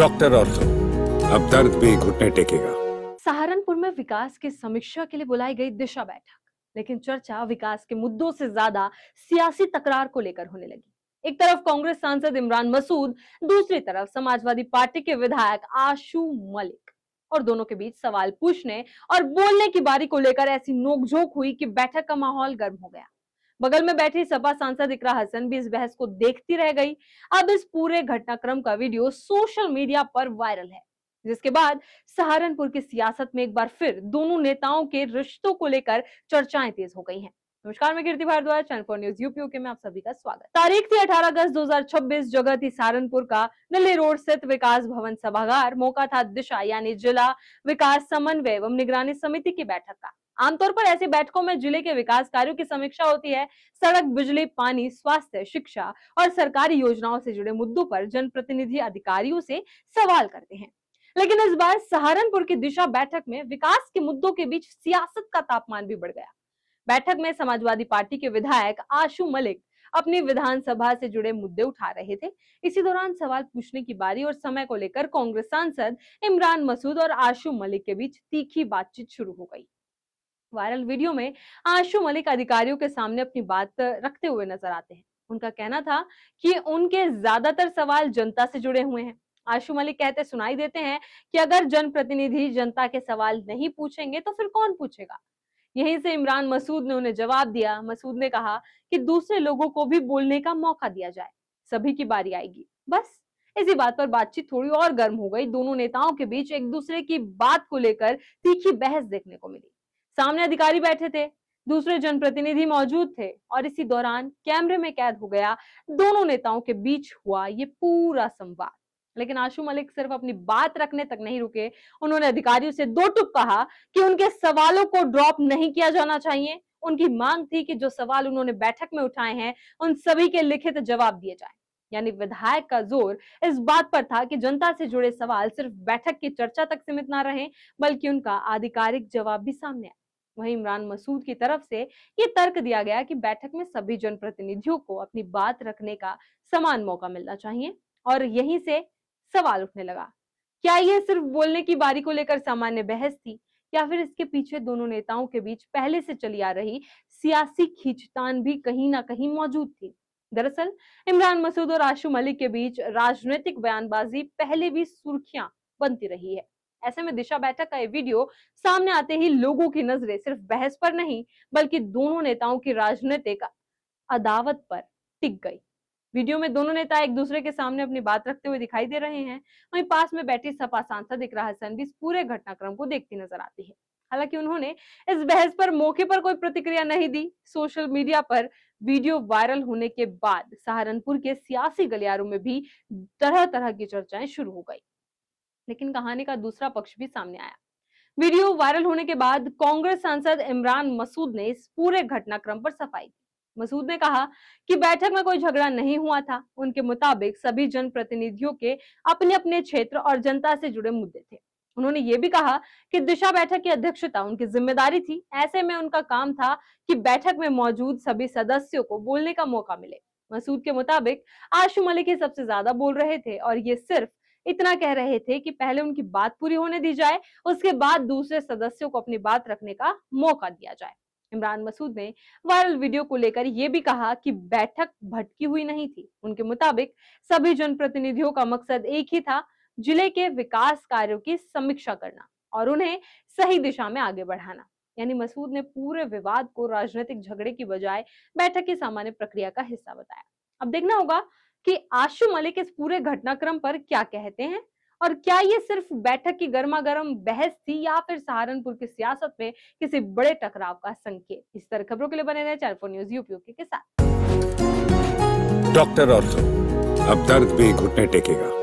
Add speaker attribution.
Speaker 1: Doctor और तो अब दर्द भी घुटने टेकेगा।
Speaker 2: सहारनपुर में विकास की समीक्षा के लिए बुलाई गई दिशा बैठक, लेकिन चर्चा विकास के मुद्दों से ज्यादा सियासी तकरार को लेकर होने लगी। एक तरफ कांग्रेस सांसद इमरान मसूद, दूसरी तरफ समाजवादी पार्टी के विधायक आशु मलिक, और दोनों के बीच सवाल पूछने और बोलने की बारी को लेकर ऐसी नोकझोंक हुई कि बैठक का माहौल गर्म हो गया। बगल में बैठी सपा सांसद इकरा हसन भी इस बहस को देखती रह गई। अब इस पूरे घटनाक्रम का वीडियो सोशल मीडिया पर वायरल है, जिसके बाद सहारनपुर की सियासत में एक बार फिर दोनों नेताओं के रिश्तों को लेकर चर्चाएं तेज हो गई हैं। नमस्कार, मैं Kirti Bhardwaj, channel for news UP में आप सभी का स्वागत। तारीख थी 18 अगस्त 2026, जगह थी सहारनपुर का दिल्ली रोड स्थित विकास भवन सभागार। मौका था दिशा यानी जिला विकास समन्वय एवं निगरानी समिति की बैठक का। आमतौर पर ऐसी बैठकों में जिले के विकास कार्यों की समीक्षा होती है। सड़क, बिजली, पानी, स्वास्थ्य, शिक्षा और सरकारी योजनाओं से जुड़े मुद्दों पर जनप्रतिनिधि अधिकारियों से सवाल करते हैं। लेकिन इस बार सहारनपुर की दिशा बैठक में विकास के मुद्दों के बीच सियासत का तापमान भी बढ़ गया। बैठक में समाजवादी पार्टी के विधायक आशु मलिक अपनी विधानसभा से जुड़े मुद्दे उठा रहे थे। इसी दौरान सवाल पूछने की बारी और समय को लेकर कांग्रेस सांसद इमरान मसूद और आशु मलिक के बीच तीखी बातचीत शुरू हो गई। वायरल वीडियो में आशु मलिक अधिकारियों के सामने अपनी बात रखते हुए नजर आते हैं। उनका कहना था कि उनके ज्यादातर सवाल जनता से जुड़े हुए हैं। आशु मलिक कहते सुनाई देते हैं कि अगर जनप्रतिनिधि जनता के सवाल नहीं पूछेंगे तो फिर कौन पूछेगा। यहीं से इमरान मसूद ने उन्हें जवाब दिया। मसूद ने कहा कि दूसरे लोगों को भी बोलने का मौका दिया जाए, सभी की बारी आएगी। बस इसी बात पर बातचीत थोड़ी और गर्म हो गई। दोनों नेताओं के बीच एक दूसरे की बात को लेकर तीखी बहस देखने को मिली। सामने अधिकारी बैठे थे, दूसरे जनप्रतिनिधि मौजूद थे, और इसी दौरान कैमरे में कैद हो गया दोनों नेताओं के बीच हुआ ये पूरा संवाद। लेकिन आशु मलिक सिर्फ अपनी बात रखने तक नहीं रुके। उन्होंने अधिकारियों से दो टूक कहा कि उनके सवालों को ड्रॉप नहीं किया जाना चाहिए। उनकी मांग थी कि जो सवाल उन्होंने बैठक में उठाए हैं उन सभी के लिखित जवाब दिए जाए। यानी विधायक का जोर इस बात पर था कि जनता से जुड़े सवाल सिर्फ बैठक की चर्चा तक सीमित ना रहे, बल्कि उनका आधिकारिक जवाब भी सामने आए। वहीं इमरान मसूद की तरफ से ये तर्क दिया गया कि बैठक में सभी जनप्रतिनिधियों को अपनी बात रखने का समान मौका मिलना चाहिए, और यहीं से सवाल उठने लगा। क्या ये सिर्फ बोलने की बारी को लेकर सामान्य बहस थी, या फिर इसके पीछे दोनों नेताओं के बीच पहले से चली आ रही सियासी खींचतान भी कहीं ना कहीं मौजूद थी। दरअसल इमरान मसूद और आशु मलिक के बीच राजनीतिक बयानबाजी पहले भी सुर्खियां बनती रही है। ऐसे में दिशा बैठक का ये वीडियो सामने आते ही लोगों की नजरें सिर्फ बहस पर नहीं, बल्कि दोनों नेताओं की राजनीतिक अदावत पर टिक गई। वीडियो में दोनों नेता एक दूसरे के सामने अपनी बात रखते हुए दिखाई दे रहे हैं। वहीं पास में बैठी सपा सांसद इकरा हसन भी इस पूरे घटनाक्रम को देखती नजर आती है। हालांकि उन्होंने इस बहस पर मौके पर कोई प्रतिक्रिया नहीं दी। सोशल मीडिया पर वीडियो वायरल होने के बाद सहारनपुर के सियासी गलियारों में भी तरह तरह की चर्चाएं शुरू हो गई। लेकिन कहानी का दूसरा पक्ष भी सामने आया। वीडियो वायरल होने के बाद कांग्रेस सांसद इमरान मसूद ने इस पूरे घटनाक्रम पर सफाई दी। मसूद ने कहा कि बैठक में कोई झगड़ा नहीं हुआ था। उनके मुताबिक सभी जनप्रतिनिधियों के अपने अपने क्षेत्र और जनता से जुड़े मुद्दे थे। उन्होंने ये भी कहा कि दिशा बैठक की अध्यक्षता उनकी जिम्मेदारी थी। ऐसे में उनका काम था कि बैठक में मौजूद सभी सदस्यों को बोलने का मौका मिले। मसूद के मुताबिक आशु मलिक ही सबसे ज्यादा बोल रहे थे, और ये सिर्फ इतना कह रहे थे कि पहले उनकी बात पूरी होने दी जाए, उसके बाद दूसरे सदस्यों को अपनी बात रखने का मौका दिया जाए। इमरान मसूद ने वायरल वीडियो को लेकर यह भी कहा कि बैठक भटकी हुई नहीं थी। उनके मुताबिक सभी जनप्रतिनिधियों का मकसद एक ही था, जिले के विकास कार्यों की समीक्षा करना और उन्हें सही दिशा में आगे बढ़ाना। यानी मसूद ने पूरे विवाद को राजनीतिक झगड़े की बजाय बैठक की सामान्य प्रक्रिया का हिस्सा बताया। अब देखना होगा कि आशु मलिक इस पूरे घटनाक्रम पर क्या कहते हैं, और क्या ये सिर्फ बैठक की गर्मागर्म बहस थी या फिर सहारनपुर की सियासत में किसी बड़े टकराव का संकेत। इस तरह खबरों के लिए बने रहे चैनल फॉर न्यूज यूपी के साथ।
Speaker 1: डॉक्टर और तो अब दर्द भी घुटने टेकेगा।